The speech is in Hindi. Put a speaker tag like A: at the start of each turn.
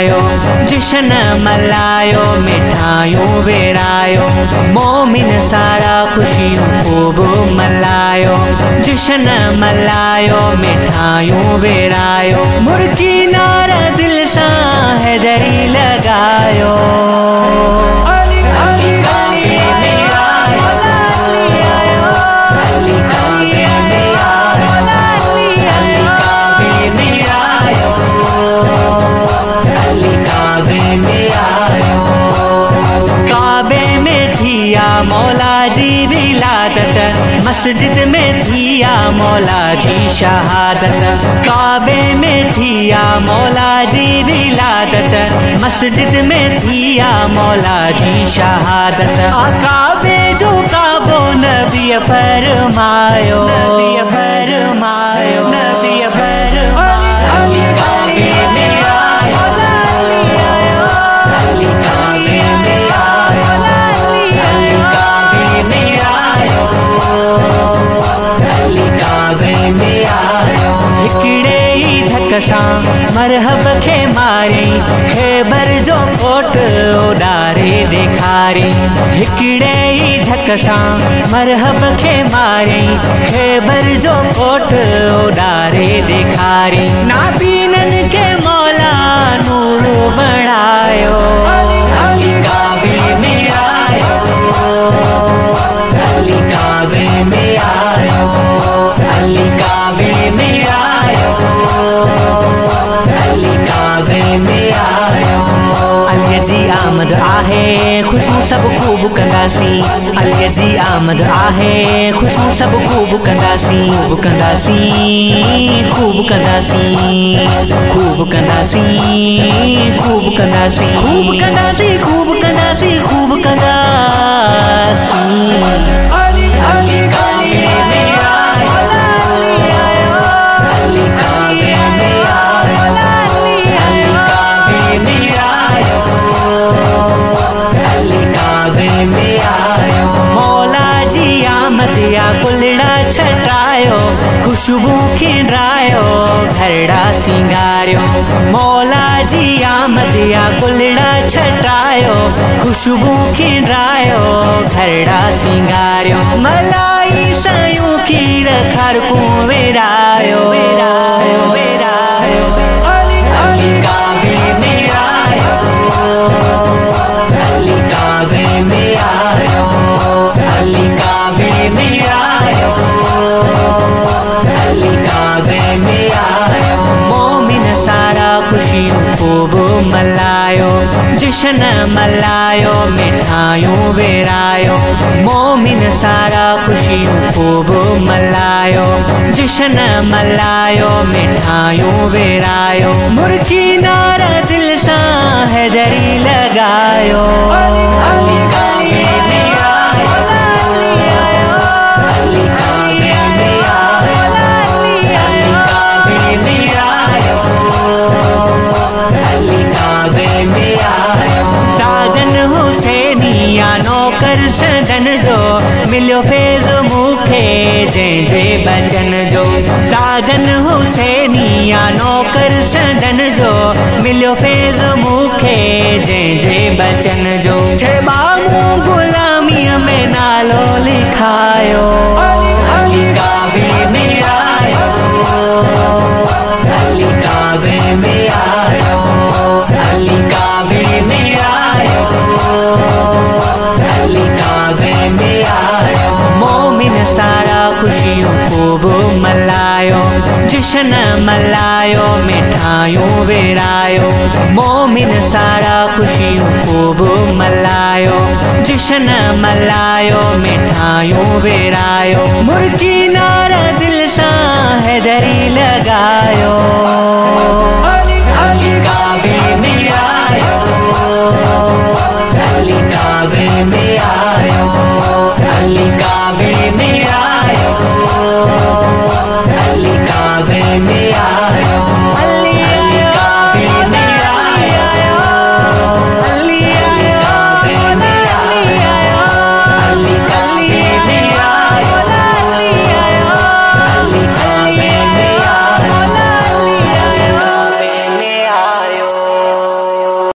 A: मल्हायो, जश्न मल्हायो, मिठाइयों विरायो, मोमिन सारा खुशियों खूब मल्हायो, जश्न मल्हायो, मिठाइयों विरायो, मुर्गी नारा दिल सा हैदरी लगायो। मौला जी विलादत, मस्जिद में थिया मौला जी शहादत, काबे में थिया मौला जी विलादत, मस्जिद में थिया मौला जी शहादत, काबे जो काबो नबी फरमायो, नबी फरमायो, नबी फरमायो, काबे में आयो, हिकड़े ही धकसा मरहब खे मारी, खैबर जो कोट उडारे दिखारी, हिकड़े ही धकसा मरहब खे मारी, खैबर जो कोट उडारे दिखारी, नाबीनन के मौला नूर बढ़ायो, काबे में आयो, अली काबे में आयो, अली काबे में आयो, अली काबे में आयो। अली जी आमद आहे खुशू सब खूब कंदासी, अली जी आमद आहे खुशू सब खूब कंदासी, खूब कंदासी, खूब कंदासी, खूब कंदासी, खूब कंदासी, खूब कंदासी, खूब कंदासी, खूब कंदासी। अली काबे में आयो, अली काबे में आयो, अली काबे में आयो, अली काबे में आयो। मौला जी आमद या कुलड़ा छटायो, खुशबू खिंडरायो, घरड़ा सिंगारियो, मौला जी आमद या कुलड़ा छटायो, खुशबू खिंडरायो, घरड़ा सिंगारियो, मलाई सयूं खीर खर को विरायो, विरायो, विरायो, अली काबे में आयो, अली काबे में आयो, अली काबे में आयो, अली काबे में आयो, मोमिन सारा खुशियों खूब मल्हायो, जश्न मल्हायो, मिठाइयों विरायो, मोमिन सारा खुशियों खूब मल्हायो, जश्न मल्हायो, मिठाइयों विरायो, मुर्गी नारा दिल सा हैदरी लगायो, अली काबे में आयो, अली काबे में आयो, अली काबे में आयो, अली काबे में आयो। दादन हुसैनिया नौकर सदन जो मिलियो फैज़ मूंखे जंहिंजे बचन जो, दादन हुसैनिया नौकर सदन जो मिलियो फैज़ मूंखे जंहिंजे बचन जो, बामू गुलामीअ में नालो लिखायो, अली काबे में आयो, अली काबे में आयो, अली काबे में आयो, अली काबे में आयो, मोमिन सारा खुशियों खूब मल्हायो, जश्न मल्हायो, मिठाइयों विरायो, मोमिन सारा खुशियों खूब मल्हायो, जश्न मल्हायो, मिठाइयों विरायो, मुर्गी नारा दिल सा हैदरी लगायो।